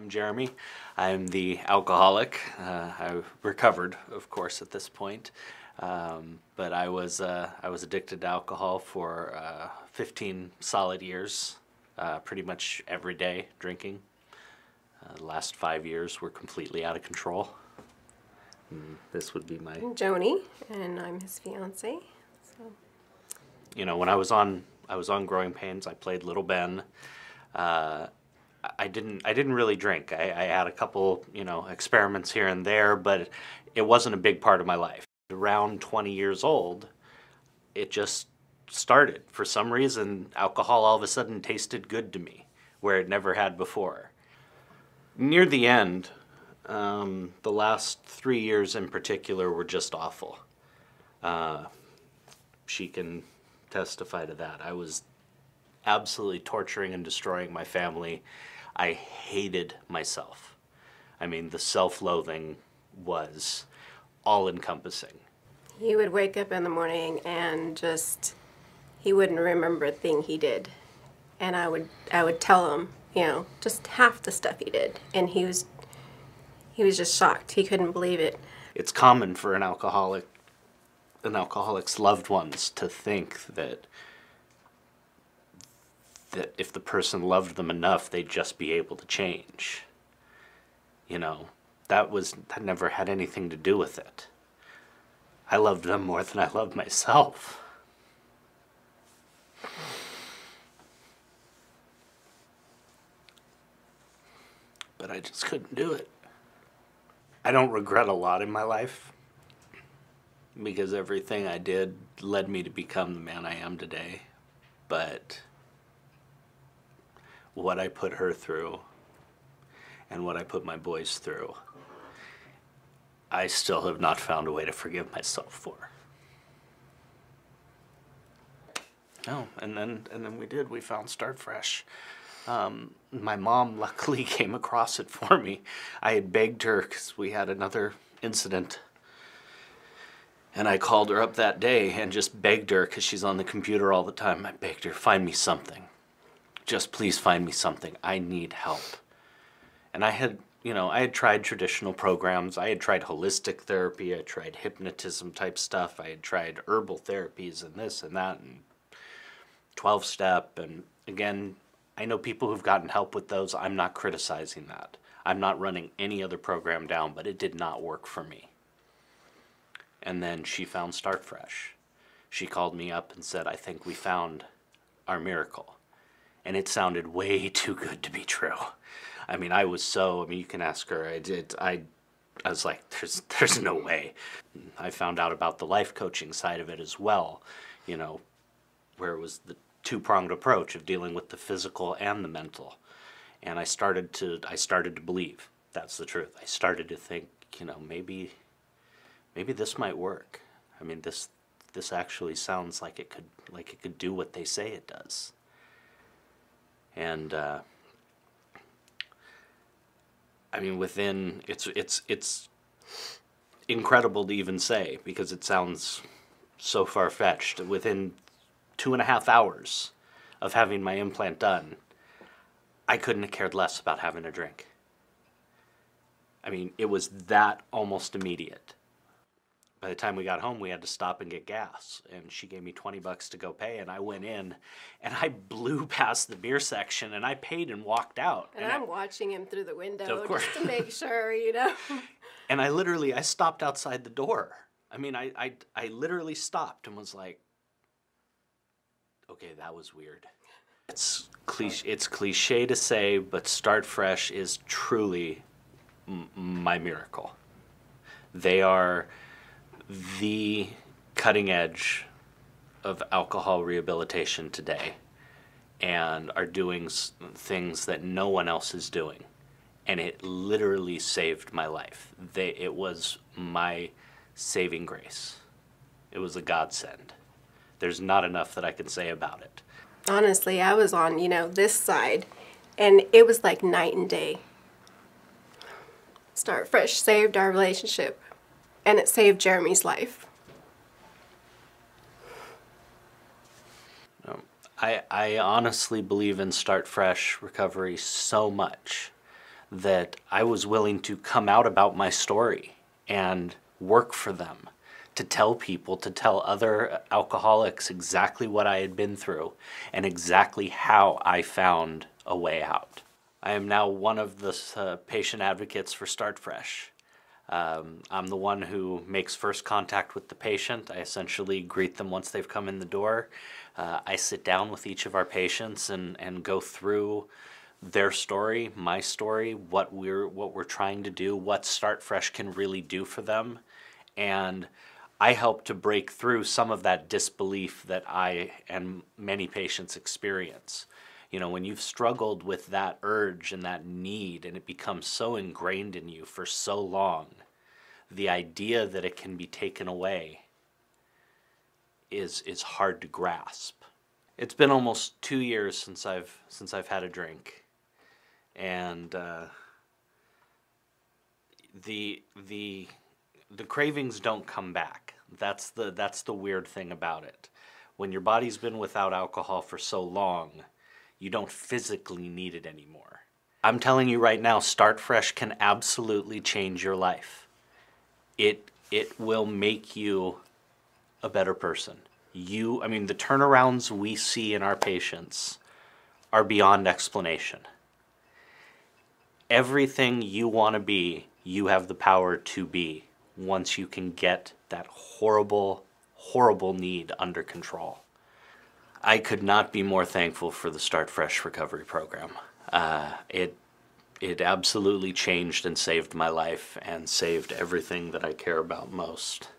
I'm Jeremy. I'm the alcoholic. I recovered, of course, at this point. But I was addicted to alcohol for 15 solid years, pretty much every day drinking. The last 5 years were completely out of control. This would be my... I'm Joanie, and I'm his fiance. So. You know, when I was on Growing Pains, I played Little Ben. I didn't really drink. I had a couple, experiments here and there, but it wasn't a big part of my life. Around 20 years old, it just started. For some reason, alcohol all of a sudden tasted good to me, where it never had before. Near the end, the last 3 years in particular were just awful. She can testify to that. I was absolutely torturing and destroying my family. I hated myself. I mean, the self-loathing was all-encompassing. He would wake up in the morning and he wouldn't remember a thing he did. And I would tell him, just half the stuff he did. And he was just shocked. He couldn't believe it. It's common for an alcoholic's loved ones to think that if the person loved them enough, they'd just be able to change. That never had anything to do with it. I loved them more than I loved myself. But I just couldn't do it. I don't regret a lot in my life, because everything I did led me to become the man I am today. But what I put her through and what I put my boys through, I still have not found a way to forgive myself for. No, and then we found Start Fresh. My mom luckily came across it for me. I had begged her because we had another incident. And I called her up that day and just begged her, because she's on the computer all the time. I begged her, find me something. Just please find me something. I need help. And I had tried traditional programs. I had tried holistic therapy. I tried hypnotism type stuff. I had tried herbal therapies and this and that and 12-step. And again, I know people who've gotten help with those. I'm not criticizing that. I'm not running any other program down, but it did not work for me. And then she found Start Fresh. She called me up and said, I think we found our miracle. And it sounded way too good to be true. I mean, you can ask her. I was like, there's no way. I found out about the life coaching side of it as well, where it was the two-pronged approach of dealing with the physical and the mental. And I started to believe that's the truth. I started to think, maybe this might work. I mean, this actually sounds like it could do what they say it does. And it's incredible to even say, because it sounds so far-fetched. Within 2.5 hours of having my implant done, I couldn't have cared less about having a drink. I mean, it was that almost immediate. By the time we got home, we had to stop and get gas, and she gave me $20 to go pay, and I went in, and I blew past the beer section, and I paid and walked out. And I'm watching him through the window just to make sure, And I stopped outside the door. I mean, I literally stopped and was like, okay, that was weird. It's cliche to say, but Start Fresh is truly my miracle. They are the cutting edge of alcohol rehabilitation today, and are doing things that no one else is doing. And it literally saved my life. It was my saving grace. It was a godsend. There's not enough that I can say about it. Honestly, I was on, this side, and it was like night and day. Start Fresh saved our relationship, and it saved Jeremy's life. I honestly believe in Start Fresh recovery so much that I was willing to come out about my story and work for them, to tell people, to tell other alcoholics exactly what I had been through and exactly how I found a way out. I am now one of the patient advocates for Start Fresh. I'm the one who makes first contact with the patient. I essentially greet them once they've come in the door. I sit down with each of our patients and go through their story, my story, what we're trying to do, what Start Fresh can really do for them. And I help to break through some of that disbelief that I and many patients experience. You know, when you've struggled with that urge and that need and it becomes so ingrained in you for so long, the idea that it can be taken away is hard to grasp. It's been almost 2 years since I've had a drink, and the cravings don't come back. That's the weird thing about it. When your body's been without alcohol for so long, you don't physically need it anymore. I'm telling you right now, Start Fresh can absolutely change your life. It will make you a better person. I mean, the turnarounds we see in our patients are beyond explanation. Everything you want to be, you have the power to be once you can get that horrible, horrible need under control. I could not be more thankful for the Start Fresh recovery program. It absolutely changed and saved my life and saved everything that I care about most.